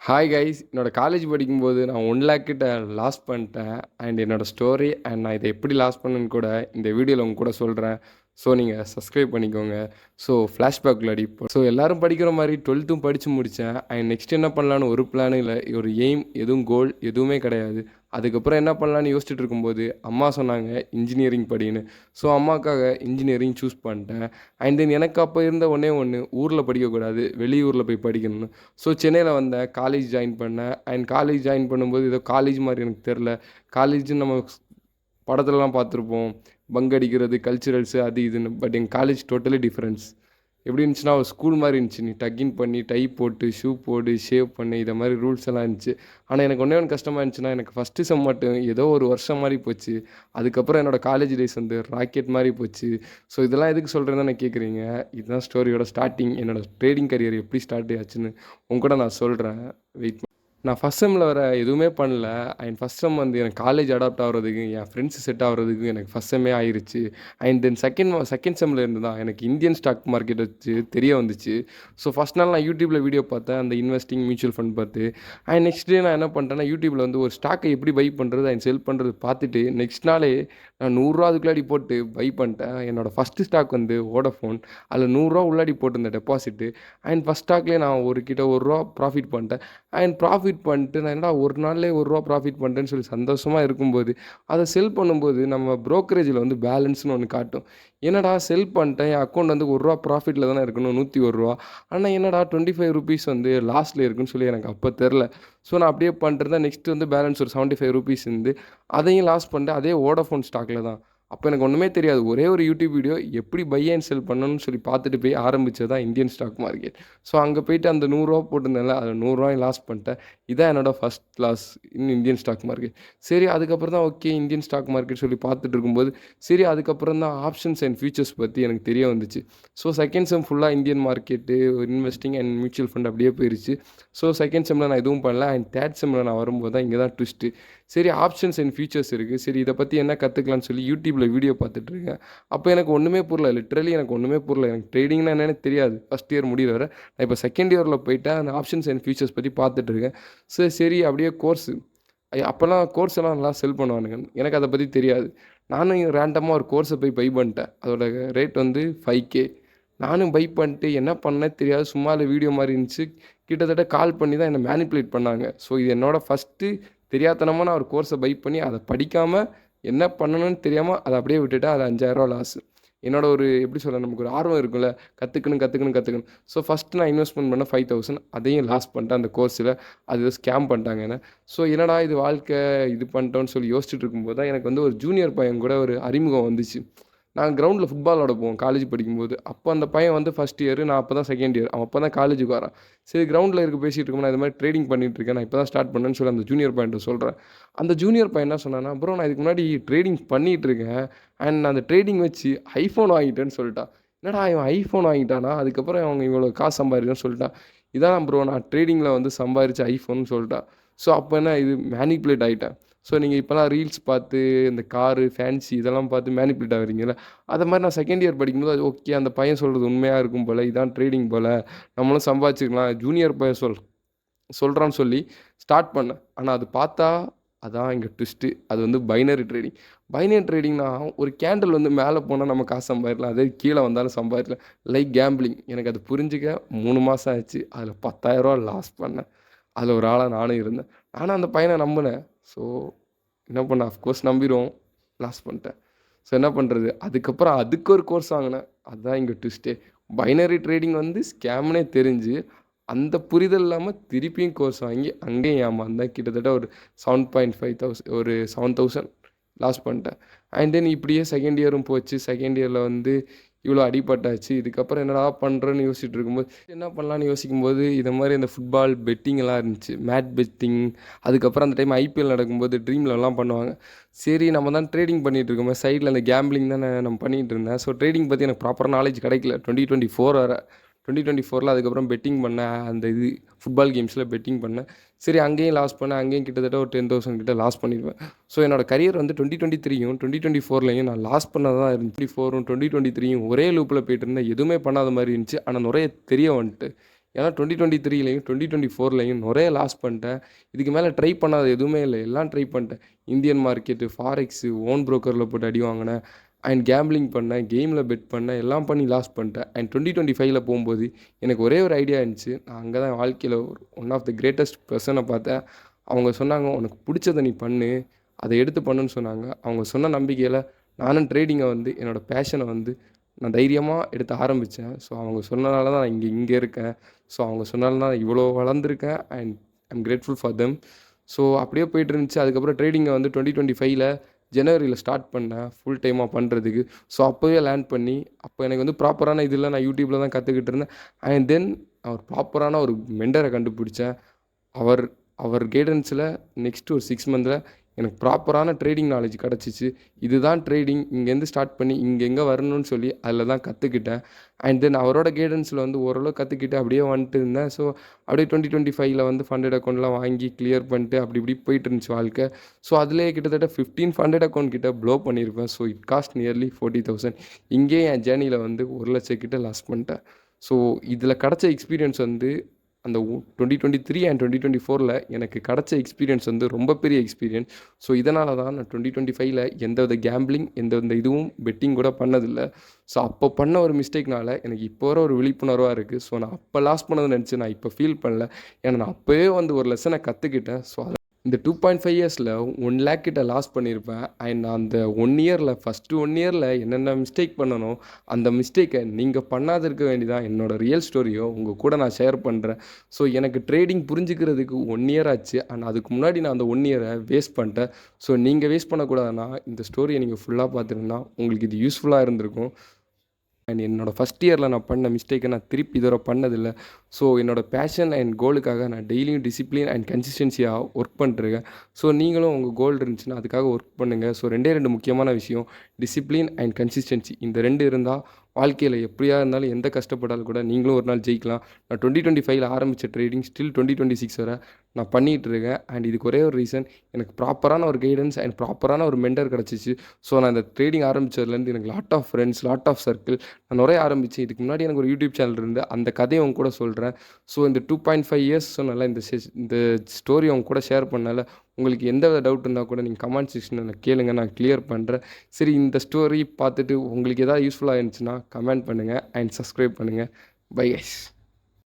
Hi guys என்னோட college படிக்கும்போது நான் 1,00,000 கிட்ட லாஸ் பண்ணிட்டேன். அண்ட் என்னோட ஸ்டோரி அண்ட் நான் இதை எப்படி லாஸ் பண்ணேன்னு கூட இந்த வீடியோவில் உங்க கூட சொல்கிறேன். ஸோ நீங்கள் சப்ஸ்கிரைப் பண்ணிக்கோங்க. ஸோ ஃப்ளாஷ்பேக்கில் அடிப்போம். ஸோ எல்லோரும் படிக்கிற மாதிரி 12th படித்து முடித்தேன். அண்ட் நெக்ஸ்ட் என்ன பண்ணலான்னு ஒரு பிளானும் இல்லை, ஒரு எய்ம் எதுவும் கோல் எதுவுமே கிடையாது. அதுக்கப்புறம் என்ன பண்ணலான்னு யோசிச்சுட்டு இருக்கும்போது அம்மா சொன்னாங்க இன்ஜினியரிங் படின்னு. ஸோ அம்மாக்காக இன்ஜினியரிங் சூஸ் பண்ணிட்டேன். அண்ட் தென் எனக்கு அப்போ இருந்த ஒன்றே ஒன்று, ஊரில் படிக்கக்கூடாது, வெளியூரில் போய் படிக்கணும்னு. ஸோ சென்னையில் வந்தேன், காலேஜ் ஜாயின் பண்ணேன். அண்ட் காலேஜ் ஜாயின் பண்ணும்போது ஏதோ காலேஜ் மாதிரி எனக்கு தெரில. காலேஜ்னு நம்ம படத்துலலாம் பார்த்துருப்போம், பங்க் அடிக்கிறது, கல்ச்சுரல்ஸு அது இதுன்னு. பட் எங்கள் காலேஜ் டோட்டலி டிஃப்ரென்ஸ். எப்படி இருந்துச்சுன்னா ஒரு ஸ்கூல் மாதிரி இருந்துச்சு. நீ டக்கின் பண்ணி டை போட்டு ஷூ போட்டு ஷேவ் பண்ணி இதை மாதிரி ரூல்ஸ் எல்லாம் இருந்துச்சு. ஆனால் எனக்கு ஒன்றே ஒன்று கஷ்டமாக இருந்துச்சுன்னா, எனக்கு ஃபஸ்ட்டு செம் மட்டும் ஏதோ ஒரு வருஷம் மாதிரி போச்சு. அதுக்கப்புறம் என்னோடய காலேஜ் டேஸ் வந்து ராக்கெட் மாதிரி போச்சு. ஸோ இதெல்லாம் எதுக்கு சொல்கிறேன்னு நான் கேட்குறீங்க. இதுதான் ஸ்டோரியோட ஸ்டார்டிங். என்னோடய ட்ரேடிங் கரியர் எப்படி ஸ்டார்ட் ஆச்சுன்னு உங்க கூட நான் சொல்கிறேன். வெயிட். நான் ஃபஸ்ட் செம்மில் வர எதுவுமே பண்ணல. அண்ட் ஃபஸ்ட் செம் வந்து எனக்கு காலேஜ் அடாப்ட் ஆகிறதுக்கு, என் ஃப்ரெண்ட்ஸ் செட் ஆகிறதுக்கு எனக்கு ஃபஸ்ட் செம்மே ஆயிடுச்சு. அண்ட் தென் செகண்ட் செம்மில் இருந்து தான் எனக்கு இந்தியன் ஸ்டாக் மார்க்கெட் வச்சு தெரிய வந்துச்சு. ஸோ ஃபஸ்ட் நாள் நான் யூடியூப்பில் வீடியோ பார்த்தேன், அந்த இன்வெஸ்டிங் மியூச்சுவல் ஃபண்ட் பார்த்து. அண்ட் நெக்ஸ்ட் டே நான் என்ன பண்ணிட்டேன்னா, யூடியூப்பில் வந்து ஒரு ஸ்டாக்கை எப்படி பை பண்ணுறது அண்ட் செல் பண்ணுறது பார்த்துட்டு நெக்ஸ்ட் நாளே நான் 100 உள்ளாடி போட்டு பை பண்ணிட்டேன். என்னோடய ஃபஸ்ட்டு ஸ்டாக் வந்து வோடஃபோன். அதில் 100 உள்ளாடி போட்டிருந்தேன் டெபாசிட்டு. அண்ட் ஃபஸ்ட் ஸ்டாக்லேயே நான் ₹1 ப்ராஃபிட் பண்ணிட்டேன். அண்ட் ப்ராஃபிட் பண்ணிட்டு நான் என்னடா ஒரு நாள்லேயே ₹1 ப்ராஃபிட் பண்ணிட்டேன்னு சொல்லி சந்தோஷமாக இருக்கும்போது, அதை செல் பண்ணும்போது நம்ம ப்ரோக்கரேஜில் வந்து பேலன்ஸ்னு ஒன்று காட்டும். என்னடா செல் பண்ணிட்டேன், என் அக்கௌண்ட் வந்து ₹1 ப்ராஃபிட்டில் தானே இருக்கணும், ₹101. ஆனால் என்னடா ₹25 வந்து லாஸ்ட்டில் இருக்குன்னு சொல்லி எனக்கு அப்போ தெரில. ஸோ நான் அப்படியே பண்ணிட்டுருந்தேன். நெக்ஸ்ட் வந்து பேலன்ஸ் ஒரு ₹75 இருந்து அதையும் லாஸ் பண்ணிட்டேன். அதே வோடஃபோன் ஸ்டாக்கில் தான். அப்போ எனக்கு ஒன்றுமே தெரியாது. ஒரே ஒரு யூடியூப் வீடியோ எப்படி பை அண்ட் செல் பண்ணணும்னு சொல்லி பார்த்துட்டு போய் ஆரம்பித்தது தான் இந்தியன் ஸ்டாக் மார்க்கெட். ஸோ அங்கே போய்ட்டு அந்த ₹100 போட்டிருந்தேன்ல, அதில் ₹100 லாஸ் பண்ணிட்டேன். இதான் என்னோடய first loss in Indian stock market. சரி, அதுக்கப்புறம் தான் ஓகே இந்தியன் ஸ்டாக் மார்க்கெட் சொல்லி பார்த்துட்டு இருக்கும்போது, சரி அதுக்கப்புறம் தான் ஆப்ஷன்ஸ் அண்ட் ஃபியூச்சர்ஸ் பற்றி எனக்கு தெரிய வந்துச்சு. ஸோ செகண்ட் செம் ஃபுல்லாக Indian market, investing and mutual fund அப்படியே போயிருச்சு. ஸோ செகண்ட் செம்மில் நான் எதுவும் பண்ணல. அண்ட் தேர்ட் செம்மில் நான் வரும்போது தான் இங்கே தான் ட்விஸ்ட்டு. சரி, ஆப்ஷன்ஸ் அண்ட் ஃபியூச்சர்ஸ் இருக்குது, சரி இதை பற்றி என்ன கற்றுக்கலான்னு சொல்லி யூடியூப்பில் வீடியோ பார்த்துட்ருக்கேன். அப்போ எனக்கு ஒன்றுமே புரியல, லிட்ரலி எனக்கு ஒன்றுமே புரியல. எனக்கு ட்ரேடிங்னா என்னென்னு தெரியாது. ஃபஸ்ட் இயர் முடிகிற வரை நான் இப்போ செகண்ட் இயரில் போயிட்டேன். அந்த ஆப்ஷன்ஸ் அண்ட் ஃபியூச்சர்ஸ் பற்றி பார்த்துட்ருக்கேன். சரி அப்படியே கோர்ஸு, அப்போல்லாம் கோர்ஸ் எல்லாம் நல்லா செல் பண்ணுவானுங்க. எனக்கு அதை பற்றி தெரியாது. நானும் ரேண்டமாக ஒரு கோர்ஸை போய் பை பண்ணிட்டேன். அதோட ரேட் வந்து 5K. நானும் பை பண்ணிட்டு என்ன பண்ணேன்னே தெரியாது. சும்மா அதில் வீடியோ மாதிரி இருந்துச்சு. கிட்டத்தட்ட கால் பண்ணி தான் என்னை மேனிப்புலேட் பண்ணாங்க. ஸோ இது என்னோடய ஃபஸ்ட்டு தெரியாத்தனமாக நான் ஒரு கோர்ஸை பை பண்ணி அதை படிக்காமல் என்ன பண்ணணும்னு தெரியாமல் அதை அப்படியே விட்டுட்டேன். அது ₹5,000 லாஸு. என்னோட ஒரு எப்படி சொல்ல, நமக்கு ஒரு ஆர்வம் இருக்குல்ல, கற்றுக்கணும். ஸோ ஃபஸ்ட்டு நான் இன்வெஸ்ட்மெண்ட் பண்ண 5,000, அதையும் லாஸ் பண்ணிட்டேன் அந்த கோர்ஸில். அது ஸ்கேம் பண்ணிட்டாங்க என்ன. ஸோ என்னடா இது வாழ்க்கை, இது பண்ணிட்டோன்னு சொல்லி யோசிச்சுட்டு இருக்கும்போது தான் எனக்கு வந்து ஒரு ஜூனியர் பையன் கூட ஒரு அறிமுகம் வந்துச்சு. நான் கிரவுண்டில் ஃபுட்பால் விளாட போவோம் காலேஜ் படிக்கும்போது. அப்போ அந்த பையன் வந்து ஃபஸ்ட் இயர், நான் அப்போ தான் செகண்ட் இயர். அவன் அப்போ தான் காலேஜுக்கு வரான். சரி கிரவுண்டில் பேசிகிட்டு இருக்கோம், நான் இது மாதிரி ட்ரேடிங் பண்ணிகிட்ருக்கேன், நான் இப்போ தான் ஸ்டார்ட் பண்ணேன்னு சொல்லி அந்த ஜூனியர் பையன்ட்ட சொல்கிறேன். அந்த ஜூனியர் பையன் என்ன சொன்னான்னா, ப்ரோ நான் இதுக்கு முன்னாடி ட்ரேடிங் பண்ணிகிட்ருக்கேன் அண்ட் நான் அந்த ட்ரேடிங் வச்சு ஐஃபோன் வாங்கிட்டேன்னு சொல்லிட்டான். என்னடா இவன் ஐஃபோன் வாங்கிட்டானா, அதுக்கப்புறம் அவங்க இவ்வளோ காசு சம்பாதிக்கணும்னு சொல்லிட்டான். இதான் ப்ரோ நான் ட்ரேடிங்கில் வந்து சம்பாதிச்ச ஐஃபோன்னு சொல்லிட்டான். ஸோ அப்போ என்ன, இது மேனிப்புலேட் ஆகிட்டேன். ஸோ நீங்கள் இப்போலாம் ரீல்ஸ் பார்த்து இந்த காரு ஃபேன்சி இதெல்லாம் பார்த்து மேனிப்புலேட் ஆகுறீங்களா, அதை மாதிரி நான் செகண்ட் இயர் படிக்கும்போது அது ஓகே அந்த பையன் சொல்கிறது உண்மையாக இருக்கும் போல், இதான் ட்ரேடிங் போல், நம்மளும் சம்பாதிச்சிக்கலாம், ஜூனியர் பையன் சொல்கிறான்னு சொல்லி ஸ்டார்ட் பண்ணேன். ஆனால் அது பார்த்தா அதான் இங்கே ட்விஸ்ட்டு. அது வந்து பைனரி ட்ரேடிங். பைனரி ட்ரேடிங்னா ஒரு கேண்டில் வந்து மேலே போனால் நம்ம காசு சம்பாதிக்கலாம், அதே கீழே வந்தாலும் சம்பாதிக்கலாம். Like gambling. எனக்கு அது புரிஞ்சுக்க 3 மாதம் ஆச்சு. அதில் ₹10,000 லாஸ் பண்ணேன். அதில் ஒரு ஆளாக நானும் இருந்தேன். நானும் அந்த பையனை நம்பினேன். ஸோ என்ன பண்ணேன், அஃப்கோர்ஸ் நம்பிடுவோம், லாஸ் பண்ணிட்டேன். ஸோ என்ன பண்ணுறது, அதுக்கப்புறம் அதுக்கு ஒரு கோர்ஸ் வாங்கினேன். அதுதான் இங்கே ட்விஸ்ட்டே. பைனரி ட்ரேடிங் வந்து ஸ்கேம்னே தெரிஞ்சு அந்த புரிதல் இல்லாமல் திருப்பியும் கோர்ஸ் வாங்கி அங்கேயும் ஏமாந்தேன். கிட்டத்தட்ட ஒரு 7,500 ஒரு 7,000 லாஸ் பண்ணிட்டேன். அண்ட் தென் இப்படியே செகண்ட் இயரும் போச்சு. செகண்ட் இயரில் வந்து இவ்வளோ அடிபட்டாச்சு. இதுக்கப்புறம் என்னடா பண்ணுறேன்னு யோசிச்சுட்டு இருக்கும்போது, என்ன பண்ணலான்னு யோசிக்கும்போது இதை மாதிரி இந்த ஃபுட்பால் பெட்டிங் எல்லாம் இருந்துச்சு, மேட் பெட்டிங். அதுக்கப்புறம் அந்த டைம் ஐபிஎல் நடக்கும்போது ட்ரீம்லலாம் பண்ணுவாங்க. சரி நம்ம தான் ட்ரேடிங் பண்ணிகிட்டு இருக்கோமே, சைடில் அந்த கேம்பிளிங் தானே நம்ம பண்ணிகிட்டு இருந்தேன். ஸோ ட்ரேடிங் பற்றி எனக்கு ப்ராப்பர் நாலேஜ் கிடைக்கல. 2024 வரை 2024 அதுக்கப்புறம் பெட்டிங் பண்ணேன். அந்த இது ஃபுட்பால் கேம்ஸில் பெட்டிங் பண்ணேன். சரி அங்கேயும் லாஸ் பண்ணேன். அங்கேயும் கிட்டத்தட்ட ஒரு 10,000 கிட்ட லாஸ் பண்ணிடுவேன். ஸோ என்னோடய கரியர் வந்து 2023யும் 2024லையும் நான் லாஸ் பண்ணதான் இருந்துச்சு. 2024ம் 2023யும் ஒரே லூப்பில் போயிட்டு இருந்தேன். எதுவுமே பண்ணாத மாதிரி இருந்துச்சு. ஆனால் நிறைய தெரிய வந்துட்டு ஏன்னா 2023லேயும் 2024லேயும் நிறைய லாஸ் பண்ணிட்டேன். இதுக்கு மேலே ட்ரை பண்ணாத எதுவுமே இல்லை, எல்லாம் ட்ரை பண்ணிட்டேன். இந்தியன் மார்க்கெட்டு, ஃபாரெக்ஸு, ஓன் ப்ரோக்கரில் போட்டு அடி வாங்கினேன். அண்ட் கேம்பிளிங் பண்ணேன், கேமில் பெட் பண்ணேன், எல்லாம் பண்ணி லாஸ் பண்ணிட்டேன். அண்ட் 2025ல் போகும்போது எனக்கு ஒரே ஒரு ஐடியா இருந்துச்சு. நான் அங்கே தான் வாழ்க்கையில் ஒன் ஆஃப் த கிரேட்டஸ்ட் பர்சனை பார்த்தேன். அவங்க சொன்னாங்க, உனக்கு பிடிச்சதை நீ பண்ணு, அதை எடுத்து பண்ணுன்னு சொன்னாங்க. அவங்க சொன்ன நம்பிக்கையில் நானும் ட்ரேடிங்கை வந்து என்னோடய பேஷனை வந்து நான் தைரியமாக எடுத்து ஆரம்பித்தேன். ஸோ அவங்க சொன்னனால தான் நான் இங்கே இருக்கேன். ஸோ அவங்க சொன்னால தான் இவ்வளோ வளர்ந்துருக்கேன். And I'm grateful for them. So அப்படியே போயிட்டு இருந்துச்சு. அதுக்கப்புறம் ட்ரேடிங்கை வந்து 2025ல் ஜனவரியில் ஸ்டார்ட் பண்ணேன் ஃபுல் டைமாக பண்ணுறதுக்கு. ஸோ அப்போவே லேர்ன் பண்ணி, அப்போ எனக்கு வந்து ப்ராப்பரான இதில் நான் யூடியூப்பில் தான் கற்றுக்கிட்டு இருந்தேன். அண்ட் தென் ஒரு ப்ராப்பரான ஒரு மெண்டரை கண்டுபிடிச்சேன். அவர் அவர் கைடன்ஸில் நெக்ஸ்ட் ஒரு 6 மந்தில் எனக்கு ப்ராப்பரான ட்ரேடிங் நாலேஜ் கிடச்சிச்சு. இதுதான் ட்ரேடிங், இங்கேருந்து ஸ்டார்ட் பண்ணி இங்கே எங்கே வரணும்னு சொல்லி அதில் தான் கற்றுக்கிட்டேன். அண்ட் தென் அவரோட கைடன்ஸில் வந்து ஓரளவு கற்றுக்கிட்டு அப்படியே வந்துட்டு இருந்தேன். ஸோ அப்படியே 2025ல் வந்து ஃபண்டட் அக்கௌண்ட்லாம் வாங்கி கிளியர் பண்ணிட்டு அப்படி இப்படி போயிட்டு இருந்துச்சு வாழ்க்கை. ஸோ அதிலே கிட்டத்தட்ட 15 ஃபண்டட் அக்கௌண்ட் கிட்ட ப்ளோ பண்ணியிருப்பேன். So it cost nearly 40,000. இங்கே என் ஜேர்னியில் வந்து 1,00,000 கிட்ட லாஸ் பண்ணிட்டேன். ஸோ இதில் கிடச்ச எக்ஸ்பீரியன்ஸ் வந்து அந்த 2023 அண்ட் 2024ல் எனக்கு கிடச்ச எக்ஸ்பீரியன்ஸ் வந்து ரொம்ப பெரிய எக்ஸ்பீரியன்ஸ். ஸோ இதனால தான் நான் 2025ல் எந்தவித கேம்பிளிங், எந்தவித இதுவும் பெட்டிங் கூட பண்ணதில்லை. ஸோ அப்போ பண்ண ஒரு மிஸ்டேக்னால எனக்கு இப்போ வர ஒரு விழிப்புணர்வாக இருக்குது. ஸோ நான் அப்போ லாஸ் பண்ணதை நினச்சி நான் இப்போ ஃபீல் பண்ணல. ஏன்னா நான் அப்போவே வந்து ஒரு லெசனை கற்றுக்கிட்டேன். ஸோ இந்த 2.5 இயர்ஸில் 1 லேக் கிட்ட லாஸ் பண்ணியிருப்பேன். அண்ட் அந்த 1 இயரில் ஃபஸ்ட்டு 1 இயரில் என்னென்ன மிஸ்டேக் பண்ணணும், அந்த மிஸ்டேக்கை நீங்கள் பண்ணாத இருக்க வேண்டியதான் என்னோடய ரியல் ஸ்டோரியோ உங்கள் கூட நான் ஷேர் பண்ணுறேன். ஸோ எனக்கு ட்ரேடிங் புரிஞ்சுக்கிறதுக்கு 1 இயர் ஆச்சு. அண்ட் அதுக்கு முன்னாடி நான் அந்த 1 இயரை வேஸ்ட் பண்ணிட்டேன். ஸோ நீங்கள் வேஸ்ட் பண்ணக்கூடாதுன்னா இந்த ஸ்டோரியை நீங்கள் ஃபுல்லாக பார்த்துருந்தா உங்களுக்கு இது யூஸ்ஃபுல்லாக இருந்திருக்கும். அண்ட் என்னோடய ஃபஸ்ட் இயரில் நான் பண்ண மிஸ்டேக்கை நான் திருப்பி இதுவரை பண்ணதில்லை. ஸோ என்னோடய பேஷன் அண்ட் கோலுக்காக நான் டெய்லியும் டிசிப்ளின் அண்ட் கன்சிஸ்டன்சியாக ஒர்க் பண்ணிருக்கேன். ஸோ நீங்களும் உங்கள் கோல் இருந்துச்சுன்னா அதுக்காக ஒர்க் பண்ணுங்கள். ஸோ 2 முக்கியமான விஷயம், டிசிப்ளின் அண்ட் கன்சிஸ்டன்சி. இந்த 2 இருந்தால் வாழ்க்கையில் எப்படியா இருந்தாலும் எந்த கஷ்டப்பட்டாலும் கூட நீங்களும் ஒரு நாள் ஜெயிக்கலாம். நான் 2025ல் ஆரம்பித்த ட்ரேடிங் ஸ்டில் 2026 வரை நான் பண்ணிகிட்டு இருக்கேன். அண்ட் இதுக்கு ஒரே ஒரு ரீசன், எனக்கு ப்ராப்பரான ஒரு கைடன்ஸ் அண்ட் ப்ராப்பரான ஒரு மெண்டர் கிடச்சிச்சு. ஸோ நான் இந்த ட்ரேடிங் ஆரம்பித்ததுலேருந்து எனக்கு lot of friends, lot of circle நான் நிறைய ஆரம்பித்தேன். இதுக்கு முன்னாடி எனக்கு ஒரு யூடியூப் சேனல் இருந்து அந்த கதையை அவங்க கூட சொல்கிறேன். ஸோ இந்த 2.5 இயர்ஸ் சொன்னால இந்த ஸ்டோரி அவங்க கூட ஷேர் பண்ணால உங்களுக்கு எந்த வித டவுட் இருந்தால் கூட நீங்கள் கமெண்ட் செக்ஷனில் கேளுங்க, நான் கிளியர் பண்ணுறேன். சரி, இந்த ஸ்டோரி பார்த்துட்டு உங்களுக்கு எதாவது யூஸ்ஃபுல்லாக இருந்துச்சுன்னா கமெண்ட் பண்ணுங்கள் அண்ட் சப்ஸ்கிரைப் பண்ணுங்கள். Bye guys.